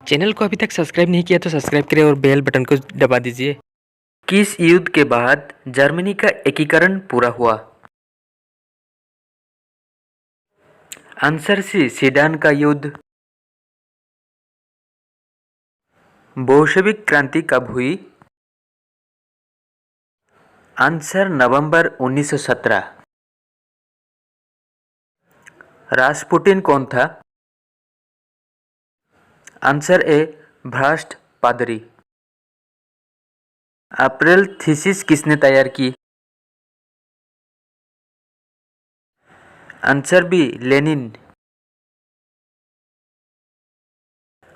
Channel को अभी तक सब्सक्राइब नहीं किया तो सब्सक्राइब करें और बेल बटन को दबा दीजिए। किस युद्ध के बाद जर्मनी का एकीकरण पूरा हुआ? आंसर सी, सीडान का युद्ध। बोल्शेविक क्रांति कब हुई? आंसर नवंबर 1917। रास्पुटिन कौन था? आंसर ए, भ्रष्ट पादरी। अप्रैल थीसिस किसने तैयार की? Answer B, Lenin.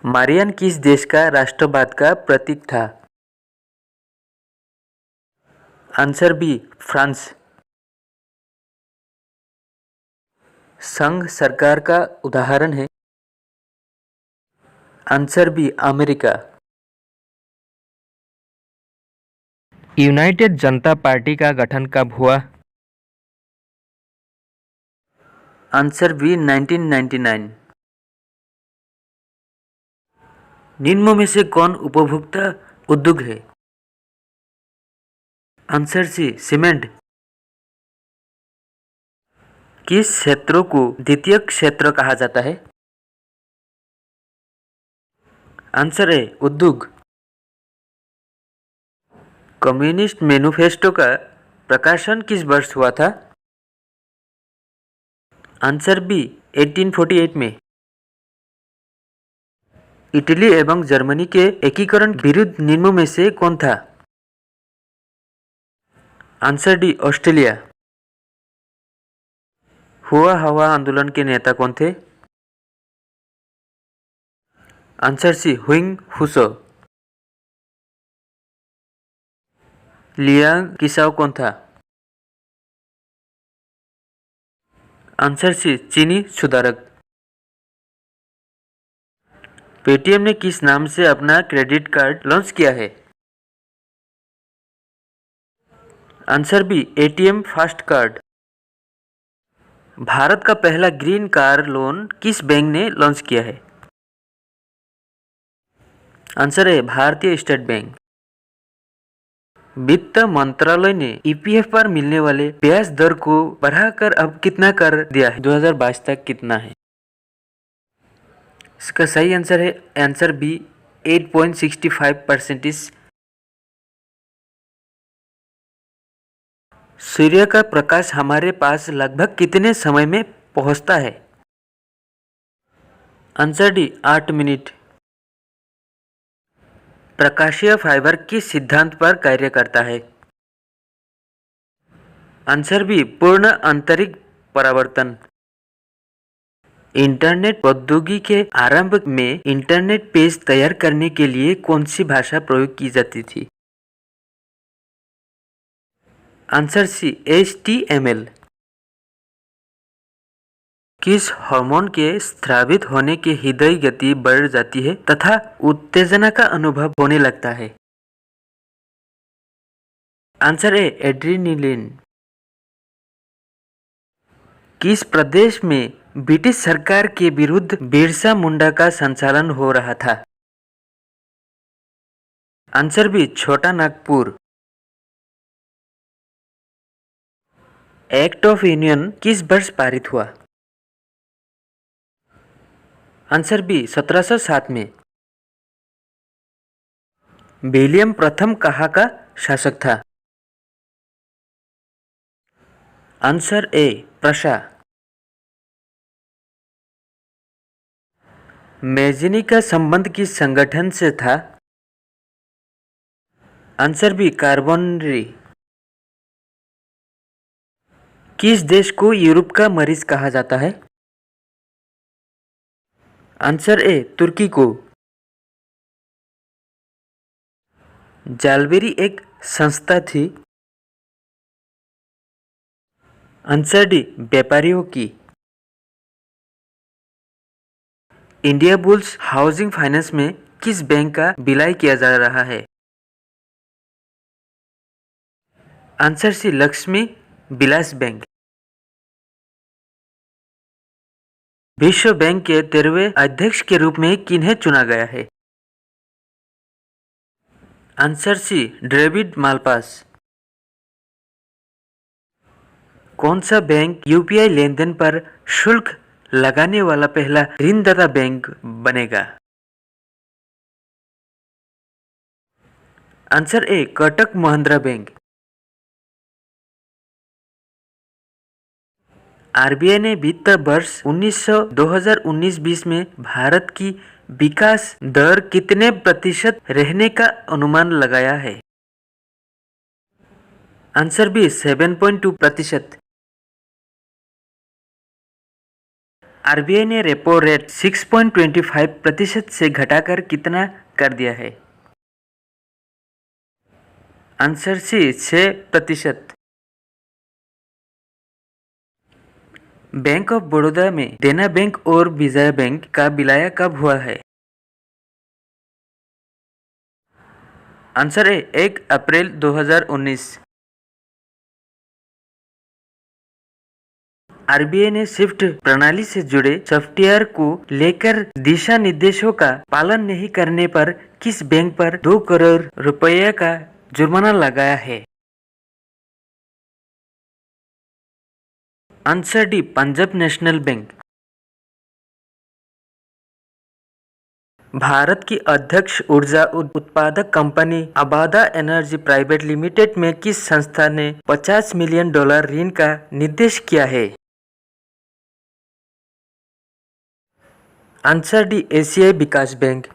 मारियन किस देश का राष्ट्रवाद का प्रतीक था? Answer B, France. संघ सरकार का उदाहरण है? Answer B, America. United Janata party का गठन कब हुआ? Answer B, 1999। निम्न में से कौन उपभोक्ता उद्योग है? Answer C, cement. किस क्षेत्रों को द्वितीयक क्षेत्र कहा जाता है? आंसर ए, उद्योग। कम्युनिस्ट मैनिफेस्टो का प्रकाशन किस वर्ष हुआ था? आंसर बी, 1848 में। इटली एवं जर्मनी के एकीकरण विरुद्ध निम्नों में से कौन था? Answer D, Australia. हुआ हवा आंदोलन के नेता कौन थे? Answer C, हुइंग हुसो। लियांग किसाओ कौन था? आंसर सी, चीनी सुधारक। पेटीएम ने किस नाम से अपना क्रेडिट कार्ड लॉन्च किया है? Answer B, ATM fast card. Bharat का पहला ग्रीन कार लोन किस बैंक ने लॉन्च किया है? आंसर है, भारतीय स्टेट बैंक। वित्त मंत्रालय ने ईपीएफ पर मिलने वाले ब्याज दर को बढ़ाकर अब कितना कर दिया है? 2022 तक कितना है? इसका सही आंसर है आंसर बी, 8.65%। सूर्य का प्रकाश हमारे पास लगभग कितने समय में पहुंचता है? Answer D, 8 minute. प्रकाशीय फाइबर किस सिद्धांत पर कार्य करता है? आंसर बी, पूर्ण आंतरिक परावर्तन। इंटरनेट प्रौद्योगिकी के आरंभ में इंटरनेट पेज तैयार करने के लिए कौन सी भाषा प्रयोग की जाती थी? Answer C, HTML। किस हार्मोन के स्रावित होने के हृदय गति बढ़ जाती है तथा उत्तेजना का अनुभव होने लगता है? आंसर ए, एड्रेनलिन। किस प्रदेश में ब्रिटिश सरकार के विरुद्ध बिरसा मुंडा का संचालन हो रहा था? आंसर बी, छोटा नागपुर। एक्ट ऑफ यूनियन किस वर्ष पारित हुआ? आंसर बी, 1707 में। विलियम प्रथम कहाँ का शासक था? Answer A, Prussia. मैजिनी का संबंध किस संगठन से था? Answer B, Carbonari. किस देश को यूरोप का मरीज कहा जाता है? आंसर ए, तुर्की को। जालबेरी एक संस्था थी? आंसर डी, व्यापारियों की। इंडिया बुल्स हाउसिंग फाइनेंस में किस बैंक का विलय किया जा रहा है? आंसर सी, लक्ष्मी विलास बैंक। विश्व बैंक के 13वें अध्यक्ष के रूप में किन्हें चुना गया है? Answer C, David Malpass. कौन सा बैंक यूपीआई लेनदेन पर शुल्क लगाने वाला पहला ऋणदाता बैंक बनेगा? Answer A, Kotak Mahindra bank. RBI ने वित्त वर्ष 2019-20 में भारत की विकास दर कितने प्रतिशत रहने का अनुमान लगाया है? Answer B, 7.2%। आरबीआई ने रेपो रेट 6.25% से घटाकर कितना कर दिया है? Answer C, 6%। Bank of Baroda में देना बैंक और विजया बैंक का विलय कब हुआ है? आंसर ए, 1 अप्रैल 2019। आरबीआई ने स्विफ्ट प्रणाली से जुड़े सॉफ्टवेयर को लेकर दिशा निर्देशों का पालन नहीं करने पर किस बैंक पर 2 करोड़ रुपए का जुर्माना लगाया है? Answer D, Punjab national bank. Bharat की अध्यक्ष ऊर्जा उत्पादक कंपनी अबादा एनर्जी प्राइवेट लिमिटेड में किस संस्था ने $50 मिलियन ऋण का निर्देश किया है? आंसर डी, एशियाई विकास बैंक।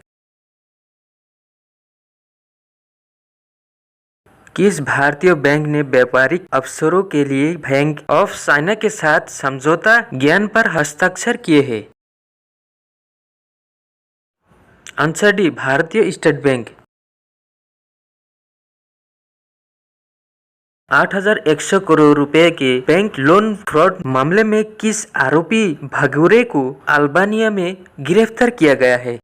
किस भारतीय बैंक ने व्यापारिक अवसरों के लिए बैंक ऑफ चाइना के साथ समझौता ज्ञान पर हस्ताक्षर किए हैं? आंसर डी, भारतीय स्टेट बैंक। 8,100 करोड़ रुपए के बैंक लोन फ्रॉड मामले में किस आरोपी भगोरे को अल्बानिया में गिरफ्तार किया गया है?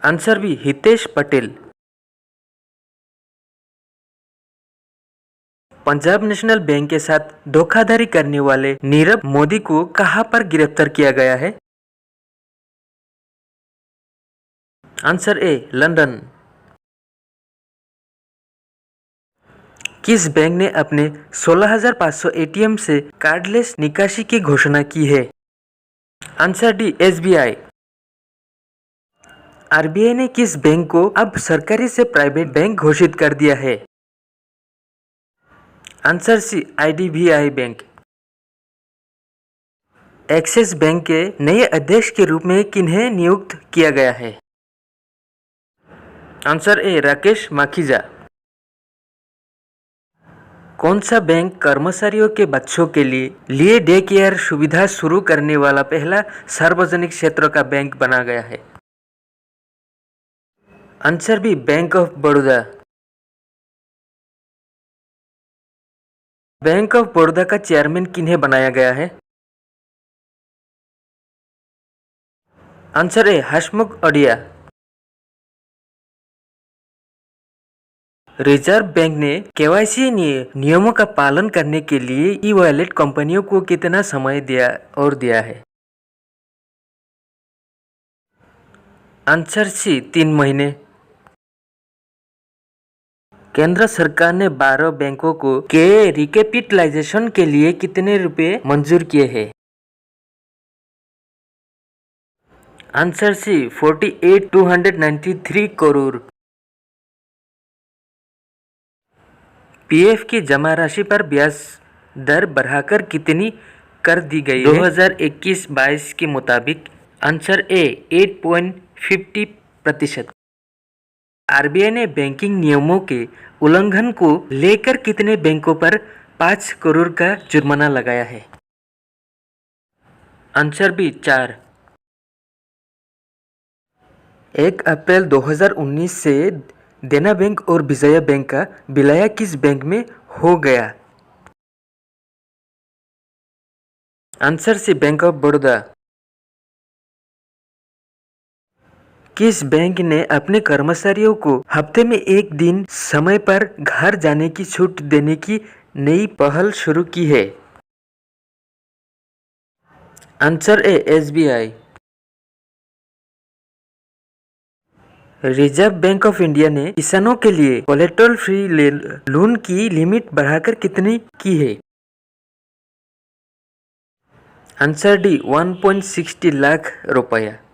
Answer B, Hitesh Patel. Punjab national bank के साथ धोखाधड़ी करने वाले नीरव मोदी को कहां पर गिरफ्तार किया गया है? आंसर ए, लंदन। किस बैंक ने अपने 16,500 एटीएम से कार्डलेस निकासी की घोषणा की है? Answer D, SBI. आरबीआई ने किस बैंक को अब सरकारी से प्राइवेट बैंक घोषित कर दिया है? Answer C, IDBI bank. Axis bank के नए अध्यक्ष के रूप में किन्हें नियुक्त किया गया है? आंसर ए, राकेश माखीजा। कौन सा बैंक कर्मचारियों के बच्चों के लिए डे केयर सुविधा शुरू करने वाला पहला सार्वजनिक क्षेत्र का बैंक बना गया है? Answer B, bank of Baroda. Bank of Baroda का चेयरमैन किन्हें बनाया गया है? Answer A, Hasmukh Adhia. Reserve bank ने केवाईसी नियमों का पालन करने के लिए ई वॉलेट कंपनियों को कितना समय दिया है? आंसर सी, 3 महीने। केंद्र सरकार ने 12 बैंकों को के रिकैपिटलाइजेशन के लिए कितने रुपए मंजूर किए हैं? Answer C, 48,293 crore. पीएफ की जमा राशि पर ब्याज दर बढ़ाकर कितनी कर दी गई है 2021-22 के मुताबिक? Answer A, 8.50%। आरबीआई ने बैंकिंग नियमों के उल्लंघन को लेकर कितने बैंकों पर 5 करोड़ का जुर्माना लगाया है? Answer B, 4। 1 अप्रैल 2019 से देना बैंक और विजया बैंक का विलय किस बैंक में हो गया? Answer C, bank of Baroda. किस बैंक ने अपने कर्मचारियों को हफ्ते में 1 दिन समय पर घर जाने की छूट देने की नई पहल शुरू की है? Answer A, SBI. Reserve bank of India ने किसानों के लिए कोलेटरल फ्री लोन की लिमिट बढ़ाकर कितनी की है? आंसर डी 1.60 लाख रुपया।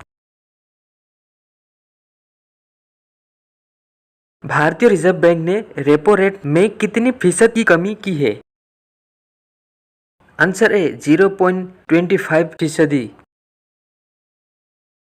भारतीय रिजर्व बैंक ने रेपो रेट में कितनी फीसद की कमी की है? आंसर ए 0.25%।